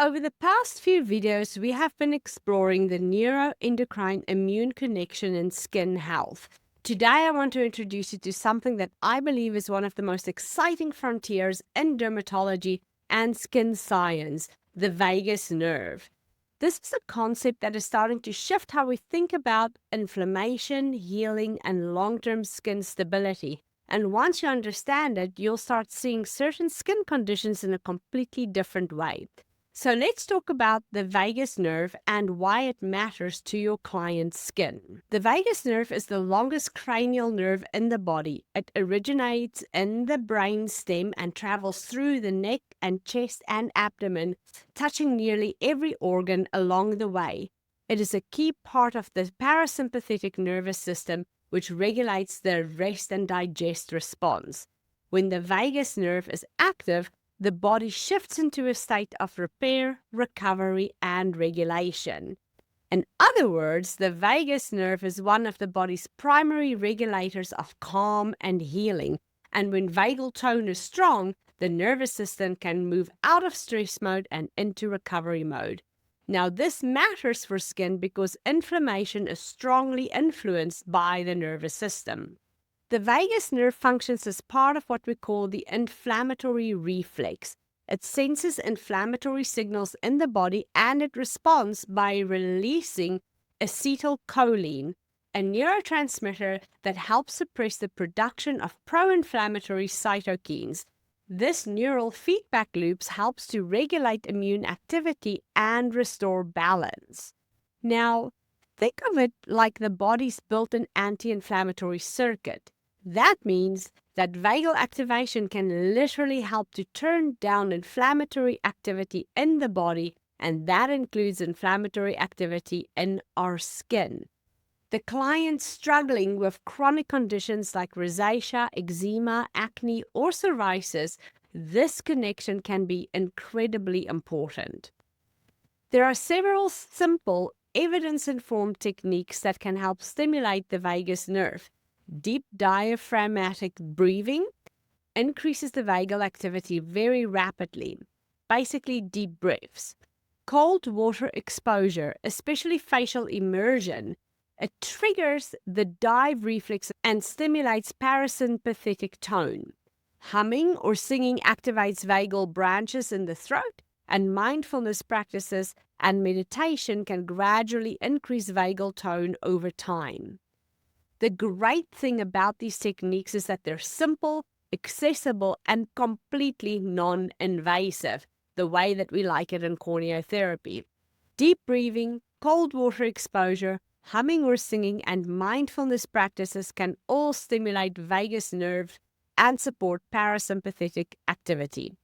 Over the past few videos, we have been exploring the neuroendocrine immune connection in skin health. Today, I want to introduce you to something that I believe is one of the most exciting frontiers in dermatology and skin science, the vagus nerve. This is a concept that is starting to shift how we think about inflammation, healing, and long-term skin stability. And once you understand it, you'll start seeing certain skin conditions in a completely different way. So let's talk about the vagus nerve and why it matters to your client's skin. The vagus nerve is the longest cranial nerve in the body. It originates in the brain stem and travels through the neck and chest and abdomen, touching nearly every organ along the way. It is a key part of the parasympathetic nervous system, which regulates the rest and digest response. When the vagus nerve is active, the body shifts into a state of repair, recovery, and regulation. In other words, the vagus nerve is one of the body's primary regulators of calm and healing. And when vagal tone is strong, the nervous system can move out of stress mode and into recovery mode. Now, this matters for skin because inflammation is strongly influenced by the nervous system. The vagus nerve functions as part of what we call the inflammatory reflex. It senses inflammatory signals in the body and it responds by releasing acetylcholine, a neurotransmitter that helps suppress the production of pro-inflammatory cytokines. This neural feedback loop helps to regulate immune activity and restore balance. Now, think of it like the body's built-in anti-inflammatory circuit. That means that vagal activation can literally help to turn down inflammatory activity in the body, and that includes inflammatory activity in our skin. The client struggling with chronic conditions like rosacea, eczema, acne, or psoriasis, this connection can be incredibly important. There are several simple, evidence-informed techniques that can help stimulate the vagus nerve. Deep diaphragmatic breathing increases the vagal activity very rapidly, basically deep breaths. Cold water exposure, especially facial immersion, it triggers the dive reflex and stimulates parasympathetic tone. Humming or singing activates vagal branches in the throat, and mindfulness practices and meditation can gradually increase vagal tone over time. The great thing about these techniques is that they're simple, accessible, and completely non-invasive, the way that we like it in corneotherapy. Deep breathing, cold water exposure, humming or singing, and mindfulness practices can all stimulate vagus nerve and support parasympathetic activity.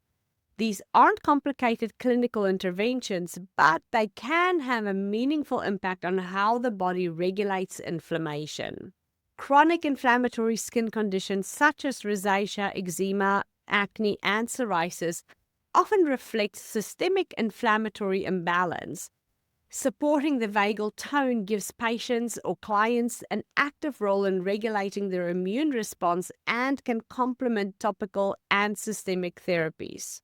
These aren't complicated clinical interventions, but they can have a meaningful impact on how the body regulates inflammation. Chronic inflammatory skin conditions such as rosacea, eczema, acne, and psoriasis often reflect systemic inflammatory imbalance. Supporting the vagal tone gives patients or clients an active role in regulating their immune response and can complement topical and systemic therapies.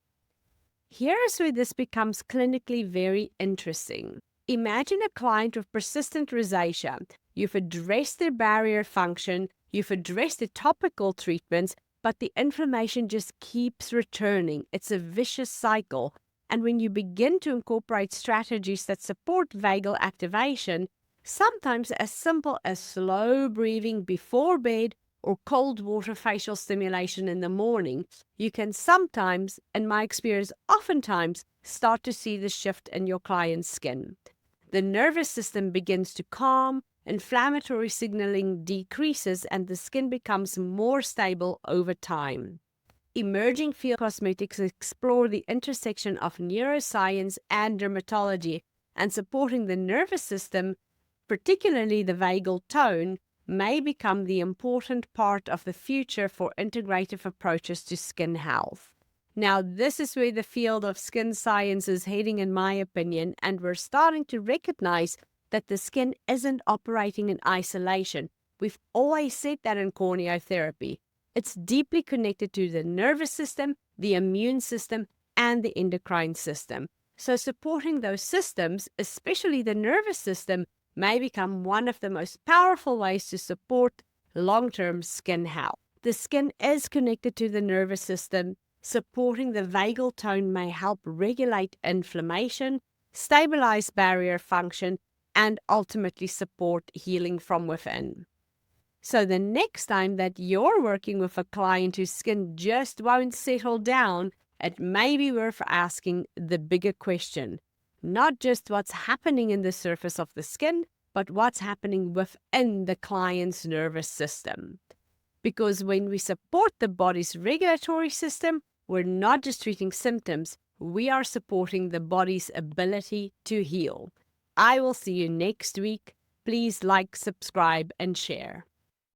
Here's where this becomes clinically very interesting. Imagine a client with persistent rosacea. You've addressed their barrier function, you've addressed the topical treatments, but the inflammation just keeps returning. It's a vicious cycle. And when you begin to incorporate strategies that support vagal activation, sometimes as simple as slow breathing before bed or cold water facial stimulation in the morning, you can sometimes, in my experience, oftentimes, start to see the shift in your client's skin. The nervous system begins to calm, inflammatory signaling decreases, and the skin becomes more stable over time. Emerging field cosmetics explore the intersection of neuroscience and dermatology, and supporting the nervous system, particularly the vagal tone, may become the important part of the future for integrative approaches to skin health. Now, this is where the field of skin science is heading, in my opinion, and we're starting to recognize that the skin isn't operating in isolation. We've always said that in corneotherapy. It's deeply connected to the nervous system, the immune system, and the endocrine system. So supporting those systems, especially the nervous system, may become one of the most powerful ways to support long-term skin health. The skin is connected to the nervous system. Supporting the vagal tone may help regulate inflammation, stabilize barrier function, and ultimately support healing from within. So the next time that you're working with a client whose skin just won't settle down, it may be worth asking the bigger question. Not just what's happening in the surface of the skin, but what's happening within the client's nervous system. Because when we support the body's regulatory system, we're not just treating symptoms, we are supporting the body's ability to heal. I will see you next week. Please like, subscribe, and share.